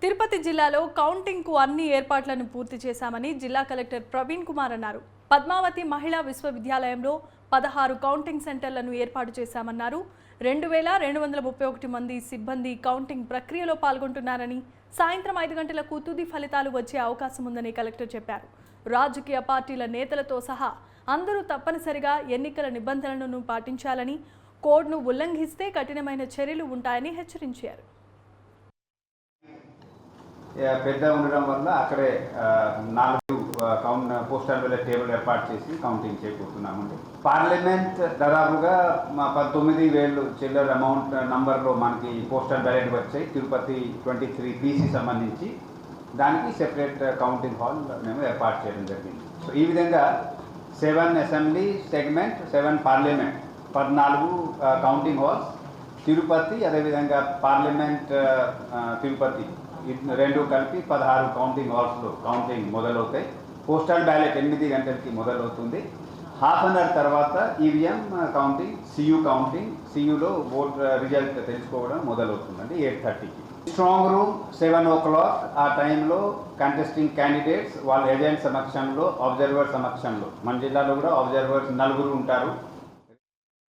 తిరుపతి జిల్లాలో కౌంటింగ్కు అన్ని ఏర్పాట్లను పూర్తి చేశామని జిల్లా కలెక్టర్ ప్రవీణ్ కుమార్ అన్నారు. పద్మావతి మహిళా విశ్వవిద్యాలయంలో 16 కౌంటింగ్ సెంటర్లను ఏర్పాటు చేశామన్నారు. 2231 మంది సిబ్బంది కౌంటింగ్ ప్రక్రియలో పాల్గొంటున్నారని, సాయంత్రం 5 గంటలకు తుది ఫలితాలు వచ్చే అవకాశం ఉందని కలెక్టర్ చెప్పారు. రాజకీయ పార్టీల నేతలతో సహా అందరూ తప్పనిసరిగా ఎన్నికల నిబంధనలను పాటించాలని, కోడ్ను ఉల్లంఘిస్తే కఠినమైన చర్యలు ఉంటాయని హెచ్చరించారు. పెద్ద ఉండడం వల్ల అక్కడే 4 పోస్టల్ బ్యాలెట్ టేబుల్ ఏర్పాటు చేసి కౌంటింగ్ చేయబోతున్నామండి. పార్లమెంట్ దాదాపుగా 19,000 చిల్లర అమౌంట్ నంబర్లో మనకి పోస్టల్ బ్యాలెట్ వచ్చాయి. తిరుపతి 23 PC సంబంధించి దానికి సెపరేట్ కౌంటింగ్ హాల్ మేము ఏర్పాటు చేయడం జరిగింది. సో ఈ విధంగా 7 assembly segment, 7 parliament, 14 counting halls Tirupati, అదేవిధంగా పార్లమెంట్ తిరుపతి రెండు కలిపి 16 కౌంటింగ్ హాల్స్లో కౌంటింగ్ మొదలవుతాయి. పోస్టల్ బ్యాలెట్ 8 గంటలకి మొదలవుతుంది. హాఫ్ అన్ అవర్ తర్వాత ఈవీఎం కౌంటింగ్, సియులో ఓట్ రిజల్ట్ తెలుసుకోవడం మొదలవుతుందండి 8:30కి. స్ట్రాంగ్ రూమ్ 7 o'clock ఆ టైంలో కంటెస్టింగ్ క్యాండిడేట్స్ వాళ్ళ ఏజెంట్ సమక్షంలో, అబ్జర్వర్ సమక్షంలో, మన జిల్లాలో కూడా అబ్జర్వర్స్ 4 ఉంటారు.